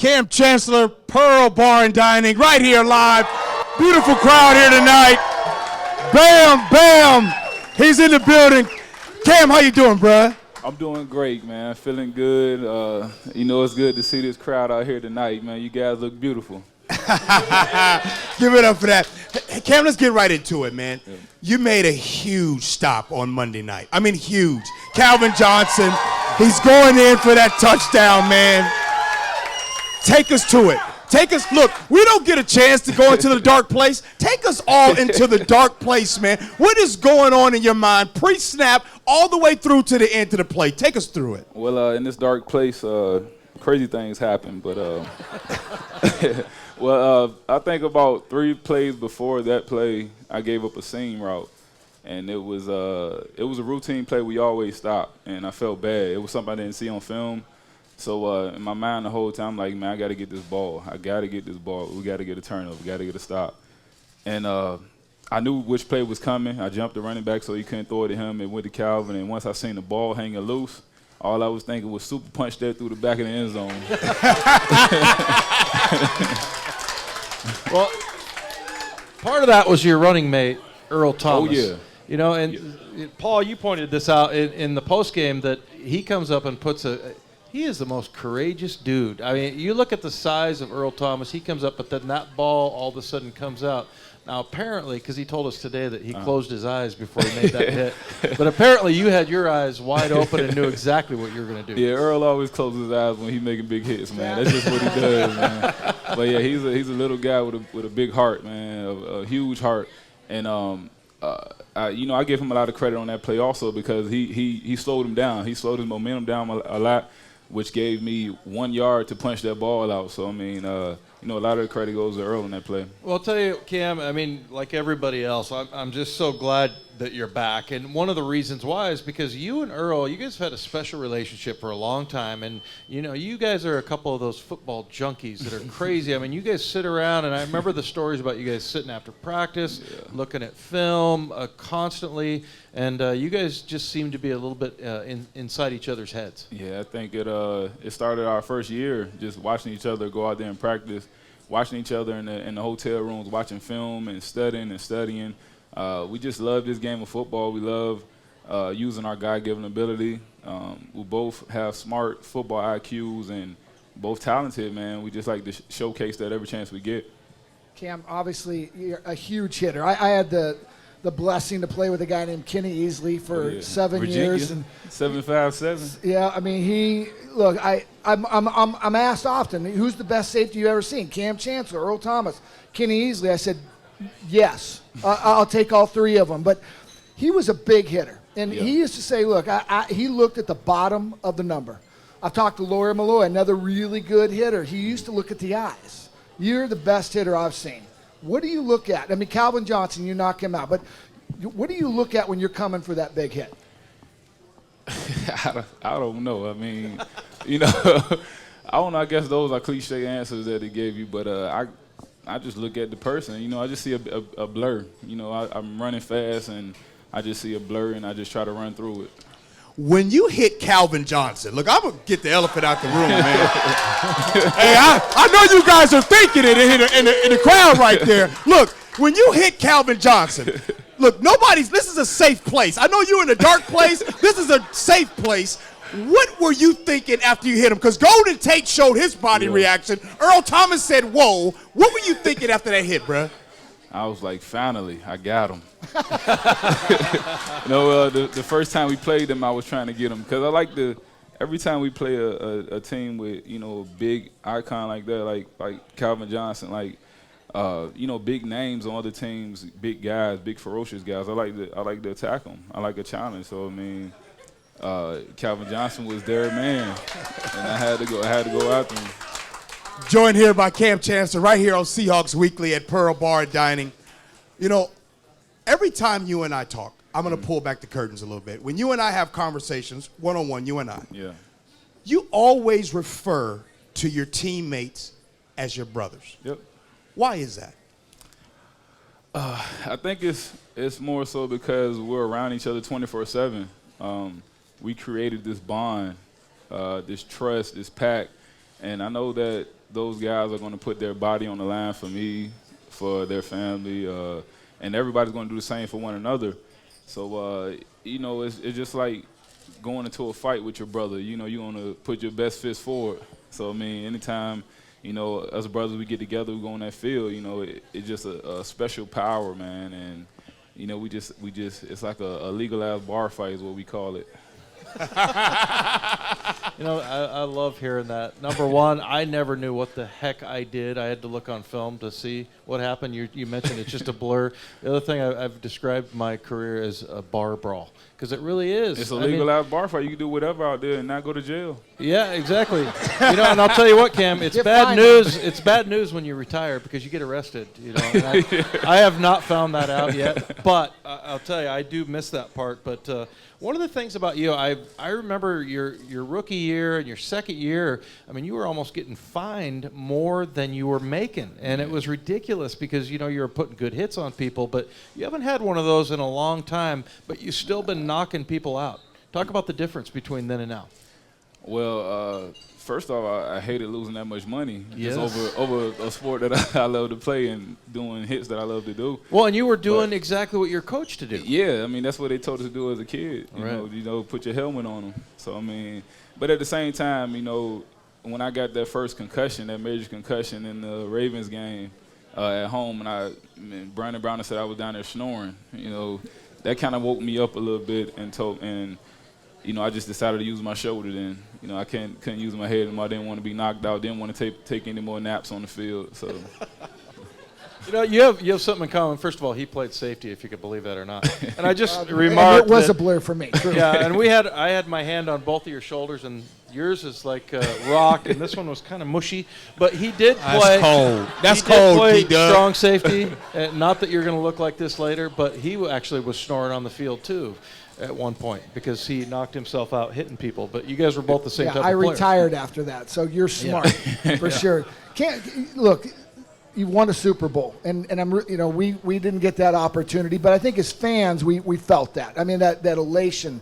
Kam Chancellor, Pearl Bar and Dining, right here live. Beautiful crowd here tonight. Bam, bam. He's in the building. Kam, how you doing, bruh? I'm doing great, man. Feeling good. It's good to see this crowd out here tonight, man. You guys look beautiful. Give it up for that. Hey, Kam, let's get right into it, man. Yeah. You made a huge stop on Monday night. I mean, huge. Calvin Johnson, he's going in for that touchdown, man. Take us to it. Look, we don't get a chance to go into the dark place. Take us all into the dark place, man. What is going on in your mind pre-snap all the way through to the end of the play? Take us through it. Well, in this dark place, crazy things happen, but I think about 3 plays before that play, I gave up a seam route, and it was a routine play we always stop, and I felt bad. It was something I didn't see on film. So in my mind the whole time, I'm like, man, I got to get this ball. I got to get this ball. We got to get a turnover. We got to get a stop. And I knew which play was coming. I jumped the running back so he couldn't throw it to him and went to Calvin. And once I seen the ball hanging loose, all I was thinking was super punch that through the back of the end zone. Well, part of that was your running mate, Earl Thomas. Oh, yeah. You know, and Paul, you pointed this out in the postgame that he comes up and he is the most courageous dude. I mean, you look at the size of Earl Thomas, he comes up, but then that ball all of a sudden comes out. Now, apparently, because he told us today that he closed his eyes before he made that hit, but apparently you had your eyes wide open and knew exactly what you were going to do. Yeah, Earl always closes his eyes when he's making big hits, man. That's just what he does, man. But, yeah, he's a little guy with a big heart, man, a huge heart. And, I give him a lot of credit on that play also because he slowed him down. He slowed his momentum down a lot, which gave me 1 yard to punch that ball out. So, I mean, a lot of the credit goes to Earl in that play. Well, I'll tell you, Kam, I mean, like everybody else, I'm just so glad that you're back. And one of the reasons why is because you and Earl, you guys have had a special relationship for a long time. And, you guys are a couple of those football junkies that are crazy. I mean, you guys sit around, and I remember the stories about you guys sitting after practice, looking at film constantly. And you guys just seem to be a little bit inside each other's heads. Yeah, I think it started our first year just watching each other go out there and practice, watching each other in the hotel rooms, watching film and studying. We just love this game of football. We love using our God-given ability. We both have smart football IQs and both talented, man. We just like to showcase that every chance we get. Kam, obviously, you're a huge hitter. I had the blessing to play with a guy named Kenny Easley for 7 years. And 7'5", Yeah, I mean, I'm asked often, who's the best safety you've ever seen? Kam Chancellor, Earl Thomas, Kenny Easley. I said, yes, I'll take all 3 of them. But he was a big hitter. And he used to say, look, he looked at the bottom of the number. I've talked to Lawyer Malloy, another really good hitter. He used to look at the eyes. You're the best hitter I've seen. What do you look at? I mean, Calvin Johnson, you knock him out. But what do you look at when you're coming for that big hit? I don't know. I mean, I don't know. I guess those are cliche answers that they gave you. But I just look at the person. I just see a blur. I'm running fast, and I just see a blur, and I just try to run through it. When you hit Calvin Johnson, look, I'm going to get the elephant out the room, man. Hey, I know you guys are thinking it in the crowd right there. Look, when you hit Calvin Johnson, look, this is a safe place. I know you're in a dark place. This is a safe place. What were you thinking after you hit him? Because Golden Tate showed his body reaction. Earl Thomas said, whoa. What were you thinking after that hit, bruh? I was like, finally, I got him. The first time we played them, I was trying to get him because I like every time we play a team with a big icon like that, like Calvin Johnson, big names on other teams, big guys, big ferocious guys. I like to attack them. I like a challenge. So I mean, Calvin Johnson was their man, and I had to go after him. Joined here by Kam Chancellor right here on Seahawks Weekly at Pearl Bar and Dining. Every time you and I talk, I'm going to pull back the curtains a little bit. When you and I have conversations, one-on-one, you and I, you always refer to your teammates as your brothers. Yep. Why is that? I think it's more so because we're around each other 24/7. We created this bond, this trust, this pact. And I know that those guys are going to put their body on the line for me, for their family, and everybody's going to do the same for one another. So, it's just like going into a fight with your brother. You want to put your best fist forward. So, I mean, anytime, us brothers, we get together, we go on that field, it's just a special power, man. And, we just it's like a legalized bar fight is what we call it. I love hearing that. Number one, I never knew what the heck I did. I had to look on film to see what happened. You mentioned it's just a blur. The other thing, I've described my career as a bar brawl, because it really is. It's a legalized bar fight. You can do whatever out there and not go to jail. Yeah, exactly. And I'll tell you what, Cam, it's bad news. It's bad news when you retire because you get arrested. And I have not found that out yet, but I'll tell you, I do miss that part. But one of the things about you, I remember your rookie year and your second year. I mean, you were almost getting fined more than you were making, and it was ridiculous because you were putting good hits on people. But you haven't had one of those in a long time, but you've still been knocking people out. Talk about the difference between then and now. Well, first off, I hated losing that much money yes. just over a sport that I love to play and doing hits that I love to do. Well, and you were doing exactly what you're coached to do. Yeah, I mean, that's what they told us to do as a kid. Right. Put your helmet on them. So, I mean, but at the same time, when I got that first concussion, that major concussion in the Ravens game at home, and Brandon Brown said I was down there snoring, that kind of woke me up a little bit and I just decided to use my shoulder then. I couldn't use my head anymore. I didn't want to be knocked out. Didn't want to take any more naps on the field. So, you have something in common. First of all, he played safety, if you could believe that or not. And I just remarked it was a blur for me. True. Yeah, and I had my hand on both of your shoulders, and yours is like rock, and this one was kind of mushy. But he did play. That's cold. That's he did cold, play D-Dub. strong safety. Not that you're going to look like this later, but he actually was snoring on the field too at one point because he knocked himself out hitting people. But you guys were both the same type of player. I retired after that, so you're smart for sure. Look, you won a Super Bowl, and we didn't get that opportunity, but I think as fans we felt that. I mean that elation.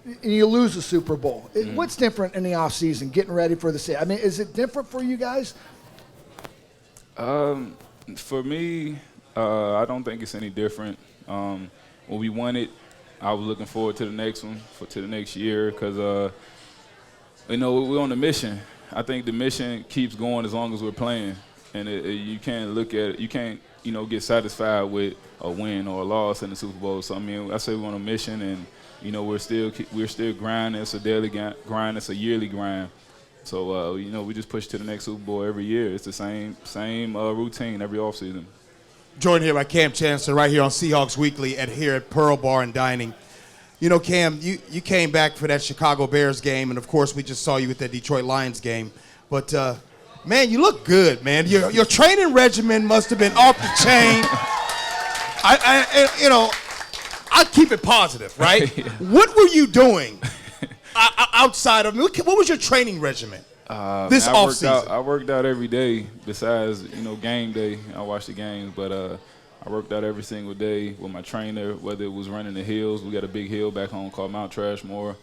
And you lose a Super Bowl. What's different in the off season, getting ready for the season? I mean, is it different for you guys? For me, I don't think it's any different. When we won it, I was looking forward to the next one, to the next year, because we're on a mission. I think the mission keeps going as long as we're playing, and you can't get satisfied with a win or a loss in the Super Bowl. So I mean, I say we're on a mission, and we're still grinding. It's a daily grind. It's a yearly grind. So we just push to the next Super Bowl every year. It's the same routine every offseason. Joined here by Kam Chancellor right here on Seahawks Weekly here at Pearl Bar and Dining. Cam, you came back for that Chicago Bears game, and of course we just saw you at that Detroit Lions game. But man, you look good, man. Your training regimen must have been off the chain. I keep it positive, right? Yeah. What were you doing outside of what was your training regimen this offseason? I worked out every day besides, game day. I watched the games, but I worked out every single day with my trainer, whether it was running the hills. We got a big hill back home called Mount Trashmore,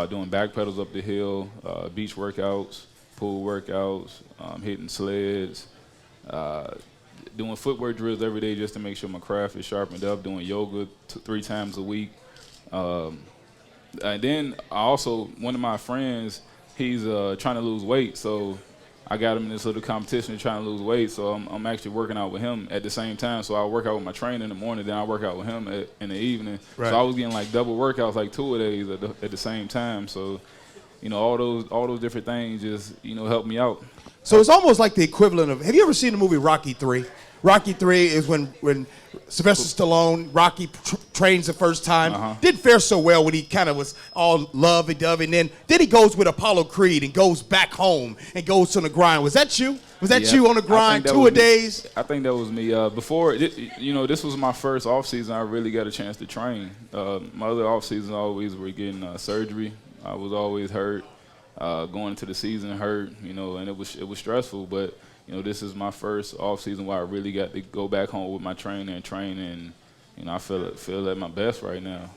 doing back pedals up the hill, beach workouts, pool workouts, hitting sleds, doing footwork drills every day just to make sure my craft is sharpened up, doing yoga 3 times a week. And then one of my friends, he's trying to lose weight, so I got him in this little competition trying to lose weight, so I'm actually working out with him at the same time. So I work out with my trainer in the morning, then I work out with him in the evening. Right. So I was getting like double workouts, like 2 a days at the same time. So, all those different things just, help me out. So it's almost like the equivalent of, have you ever seen the movie Rocky III? Rocky III is when Sylvester Stallone, Rocky trains the first time. Uh-huh. Didn't fare so well when he kind of was all lovey-dovey. And then he goes with Apollo Creed and goes back home and goes on the grind. Was that you? Was that you on the grind 2 a days? I think that was me. Before, this was my first offseason. I really got a chance to train. My other offseasons always were getting surgery. I was always hurt. Going into the season hurt, and it was stressful. But this is my first off season where I really got to go back home with my trainer and train, and I feel at my best right now.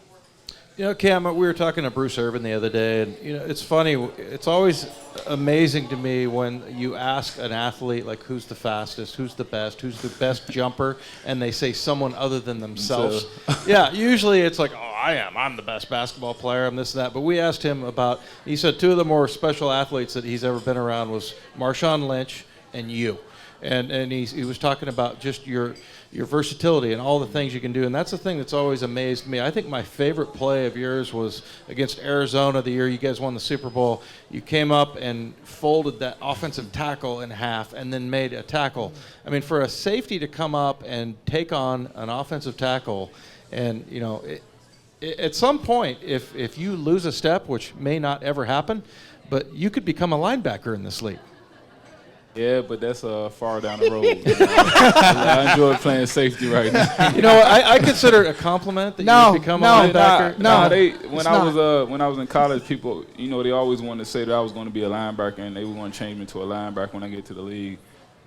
You know, Cam, we were talking to Bruce Irvin the other day, and it's funny. It's always amazing to me when you ask an athlete, like, who's the fastest, who's the best jumper, and they say someone other than themselves. Yeah, usually it's like, oh, I'm the best basketball player, I'm this and that. But we asked him about, he said two of the more special athletes that he's ever been around was Marshawn Lynch and you. And he was talking about just your versatility and all the things you can do. And that's the thing that's always amazed me. I think my favorite play of yours was against Arizona the year you guys won the Super Bowl. You came up and folded that offensive tackle in half and then made a tackle. I mean, for a safety to come up and take on an offensive tackle, and, at some point, if you lose a step, which may not ever happen, but you could become a linebacker in this league. Yeah, but that's far down the road. I enjoy playing safety right now. I consider it a compliment that you become a linebacker. When I was in college, people, they always wanted to say that I was going to be a linebacker, and they were going to change me to a linebacker when I get to the league.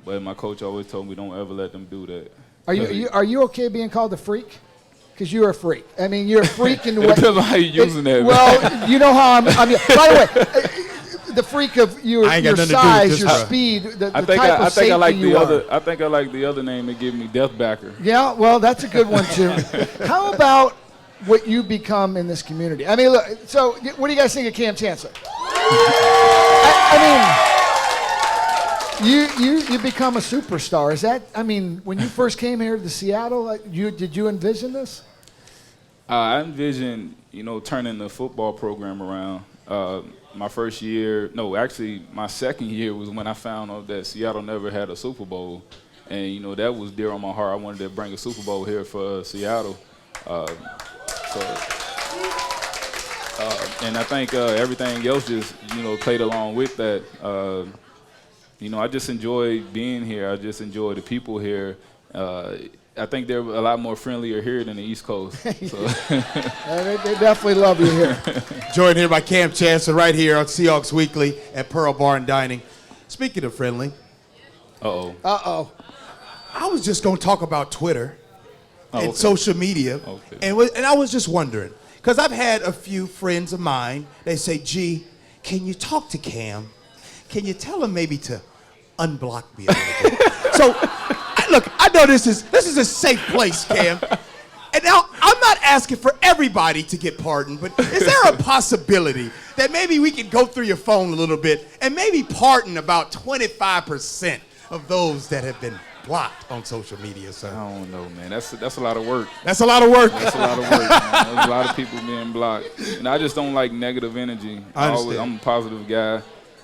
But my coach always told me, don't ever let them do that. Are you okay being called a freak? Because you're a freak. I mean, you're a freak in the way. It depends on how you're using that. Well, you know how I'm. By the way. The freak of your size, your speed, the type of safety you are. I think I like the other name they give me, Deathbacker. Yeah, well, that's a good one, too. How about what you become in this community? I mean, look, so what do you guys think of Kam Chancellor? You become a superstar. Is that, when you first came here to Seattle, did you envision this? I envisioned, turning the football program around. My first year, my second year was when I found out that Seattle never had a Super Bowl. And, that was dear on my heart. I wanted to bring a Super Bowl here for Seattle. And I think everything else just, played along with that. I just enjoy being here. I just enjoy the people here. I think they're a lot more friendlier here than the East Coast. So. They definitely love you here. Joined here by Kam Chancellor right here on Seahawks Weekly at Pearl Bar and Dining. Speaking of friendly. Uh-oh. I was just going to talk about Twitter and social media. Okay. And I was just wondering, because I've had a few friends of mine, they say, gee, can you talk to Kam? Can you tell him maybe to unblock me a little bit? So, look, I know this is a safe place, Kam. And now, I'm not asking for everybody to get pardoned, but is there a possibility that maybe we could go through your phone a little bit and maybe pardon about 25% of those that have been blocked on social media, sir? I don't know, man. That's a lot of work. That's a lot of work. That's a lot of work, man. There's a lot of people being blocked. And I just don't like negative energy. I'm a positive guy.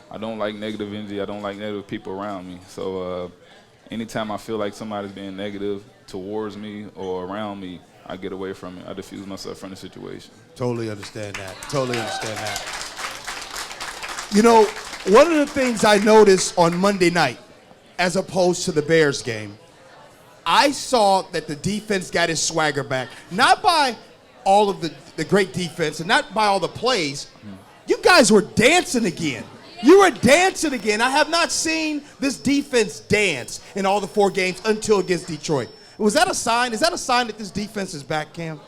I don't like negative energy. I don't like negative people around me. So anytime I feel like somebody's being negative towards me or around me, I get away from it. I diffuse myself from the situation. Totally understand that. One of the things I noticed on Monday night, as opposed to the Bears game, I saw that the defense got its swagger back. Not by all of the great defense and not by all the plays. You guys were dancing again. You were dancing again. I have not seen this defense dance in all the 4 games until against Detroit. Was that a sign? Is that a sign that this defense is back, Kam?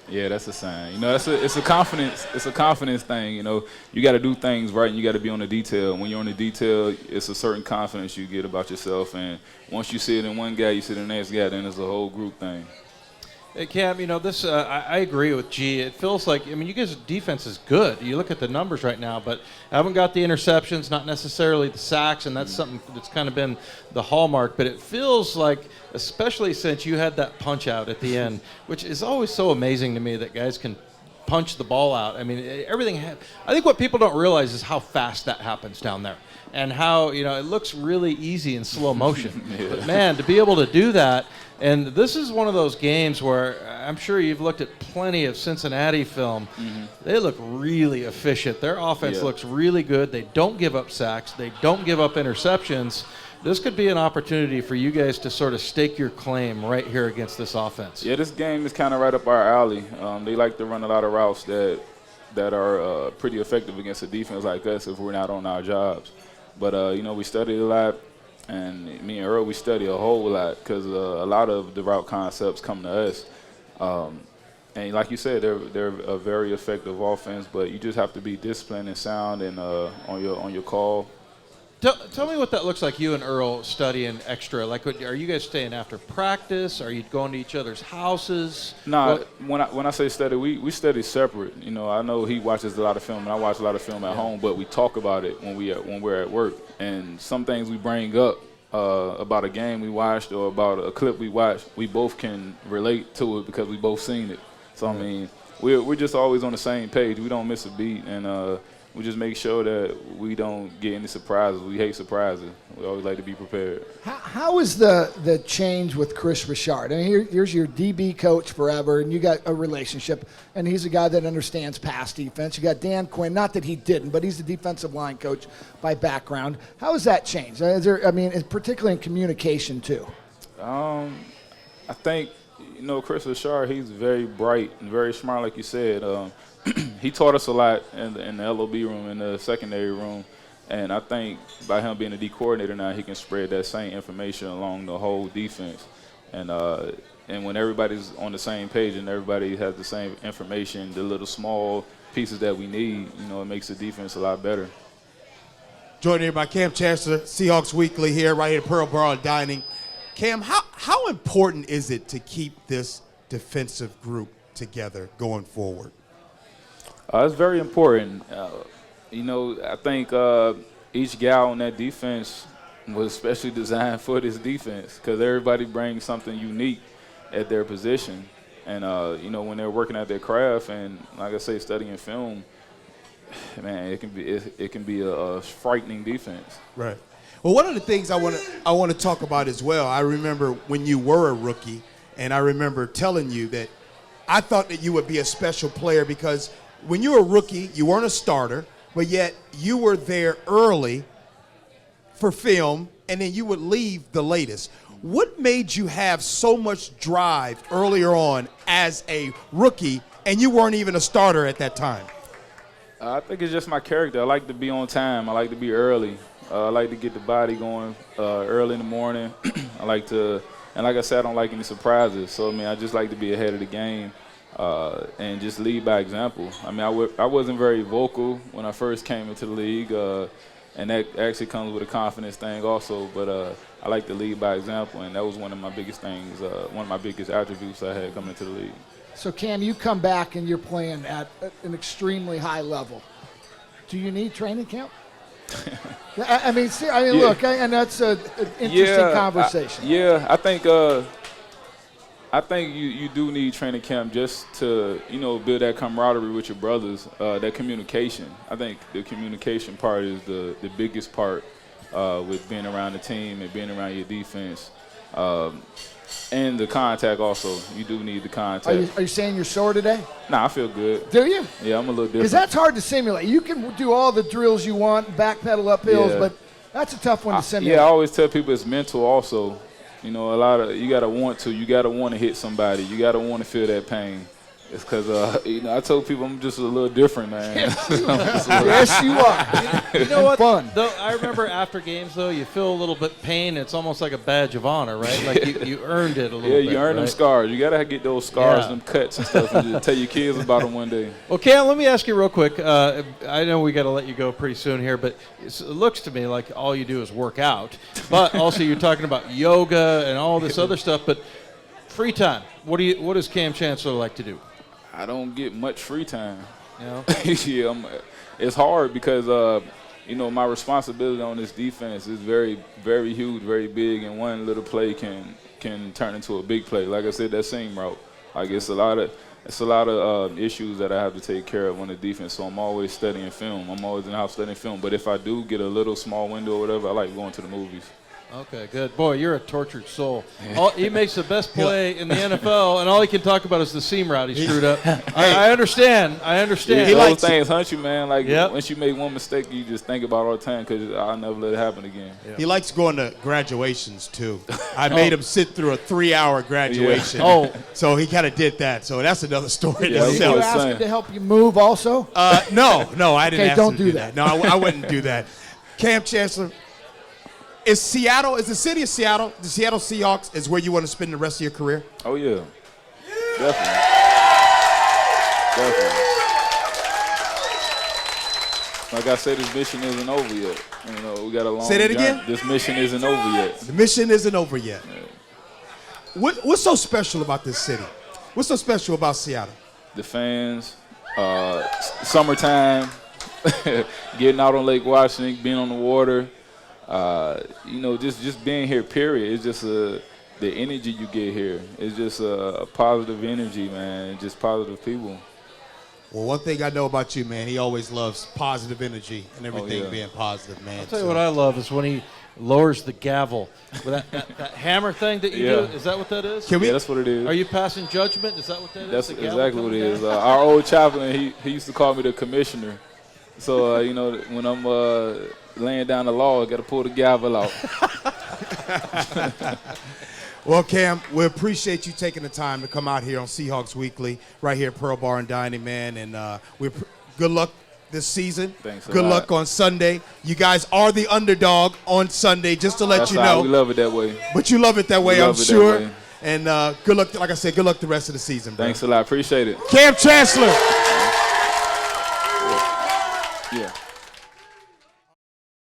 Yeah, that's a sign. It's a confidence. It's a confidence thing. You got to do things right, and you got to be on the detail. When you're on the detail, it's a certain confidence you get about yourself. And once you see it in one guy, you see it in the next guy. Then it's a whole group thing. Hey, Cam, this I agree with G. It feels like, you guys' defense is good. You look at the numbers right now, but haven't got the interceptions, not necessarily the sacks, and that's something that's kind of been the hallmark. But it feels like, especially since you had that punch out at the end, which is always so amazing to me that guys can punch the ball out. I mean, I think what people don't realize is how fast that happens down there, and how it looks really easy in slow motion. Yeah. But man, to be able to do that. And this is one of those games where I'm sure you've looked at plenty of Cincinnati film. Mm-hmm. They look really efficient. Their offense looks really good. They don't give up sacks. They don't give up interceptions. This could be an opportunity for you guys to sort of stake your claim right here against this offense. Yeah, this game is kind of right up our alley. They like to run a lot of routes that are pretty effective against a defense like us if we're not on our jobs. But, we studied a lot. And me and Earl, we study a whole lot because a lot of the route concepts come to us. And like you said, they're a very effective offense, but you just have to be disciplined and sound and on your call. Tell me what that looks like, you and Earl studying extra. Like, are you guys staying after practice? Are you going to each other's houses? Nah, when I say study, we study separate. You know, I know he watches a lot of film, and I watch a lot of film at home, but we talk about it when we're at work. And some things we bring up about a game we watched or about a clip we watched, we both can relate to it because we both seen it. So, I mean, we're just always on the same page. We don't miss a beat, and we just make sure that we don't get any surprises. We hate surprises. We always like to be prepared. How is the change with Chris Richard? I mean, here's your DB coach forever, and you got a relationship, and he's a guy that understands pass defense. You got Dan Quinn, not that he didn't, but he's the defensive line coach by background. How has that changed? Particularly in communication too. I think, Chris Richard, he's very bright and very smart, like you said. He taught us a lot in the LOB room, in the secondary room, and I think by him being a D coordinator now, he can spread that same information along the whole defense. And when everybody's on the same page and everybody has the same information, the little small pieces that we need, it makes the defense a lot better. Joined here by Kam Chancellor, Seahawks Weekly here, right here at Pearl Bar Dining. Kam, how important is it to keep this defensive group together going forward? It's very important. I think each guy on that defense was especially designed for this defense because everybody brings something unique at their position. And, when they're working at their craft and, like I say, studying film, man, it can be a frightening defense. Right. Well, one of the things I want to talk about as well, I remember when you were a rookie, and I remember telling you that I thought that you would be a special player because when you were a rookie, you weren't a starter, but yet you were there early for film, and then you would leave the latest. What made you have so much drive earlier on as a rookie, and you weren't even a starter at that time? I think it's just my character. I like to be on time. I like to be early. I like to get the body going early in the morning. And like I said, I don't like any surprises. So, I just like to be ahead of the game. And just lead by example. I wasn't very vocal when I first came into the league, and that actually comes with a confidence thing also, but I like to lead by example, and that was one of my biggest things, one of my biggest attributes I had coming into the league. So, Kam, you come back and you're playing at an extremely high level. Do you need training camp? Look, and that's an interesting conversation. I think you do need training camp just to, build that camaraderie with your brothers, that communication. I think the communication part is the biggest part with being around the team and being around your defense. And the contact also. You do need the contact. Are you saying you're sore today? Nah, I feel good. Do you? Yeah, I'm a little different. Because that's hard to simulate. You can do all the drills you want, backpedal up hills, but that's a tough one to simulate. Yeah, I always tell people it's mental also. You gotta want to hit somebody. You gotta want to feel that pain. It's because I told people I'm just a little different, man. Yes, you are. You know what? Fun. Though, I remember after games, though, you feel a little bit pain. It's almost like a badge of honor, right? Like you earned it a little bit. Yeah, you earned them scars. You gotta get those scars, them cuts and stuff, and just tell your kids about them one day. Well, Kam, let me ask you real quick. I know we got to let you go pretty soon here, but it looks to me like all you do is work out. But also, you're talking about yoga and all this other stuff. But free time, what does Kam Chancellor like to do? I don't get much free time. It's hard because my responsibility on this defense is very, very huge, very big, and one little play can turn into a big play. Like I said, that seam route, like it's a lot of issues that I have to take care of on the defense. So I'm always studying film. I'm always in the house studying film. But if I do get a little small window or whatever, I like going to the movies. Okay, good. Boy, you're a tortured soul. He makes the best play in the NFL, and all he can talk about is the seam route he screwed up. I understand. Yeah, those things hunt you, man. Like, once you make one mistake, you just think about it all the time because I'll never let it happen again. Yeah. He likes going to graduations, too. I made him sit through a 3-hour graduation. Yeah. So he kind of did that. So that's another story. Did you ask him to help you move also? No, I didn't ask him to do that. No, I wouldn't do that. Kam Chancellor, is the city of Seattle, the Seattle Seahawks, is where you want to spend the rest of your career? Oh, yeah. Definitely. Definitely. Like I said, this mission isn't over yet. You know, we got a long Say that journey. again? This mission isn't over yet. The mission isn't over yet. What's so special about this city? What's so special about Seattle? The fans, summertime, getting out on Lake Washington, being on the water, you know, just being here, period. It's just the energy you get here. It's just a positive energy, man, just positive people. Well, one thing I know about you, man, he always loves positive energy and everything yeah. being positive, man. I'll tell you what I love is when he lowers the gavel. With that hammer thing that you Yeah. do, is that what that is? Can we? Yeah, that's what it is. Are you passing judgment? Is that what that is? That's The gavel exactly what it coming is. down? Our old chaplain, he used to call me the commissioner. So, you know, when I'm laying down the law, I got to pull the gavel out. Well, Cam, we appreciate you taking the time to come out here on Seahawks Weekly, right here at Pearl Bar and Dining, man. And good luck this season. Thanks a Good lot. luck on Sunday. You guys are the underdog on Sunday, just to let That's you how know. we love it that way. But you love it that way, We I'm love it that sure. way. And good luck, like I said, good luck the rest of the season, bro. Thanks a lot. Appreciate it. Kam Chancellor. Yeah.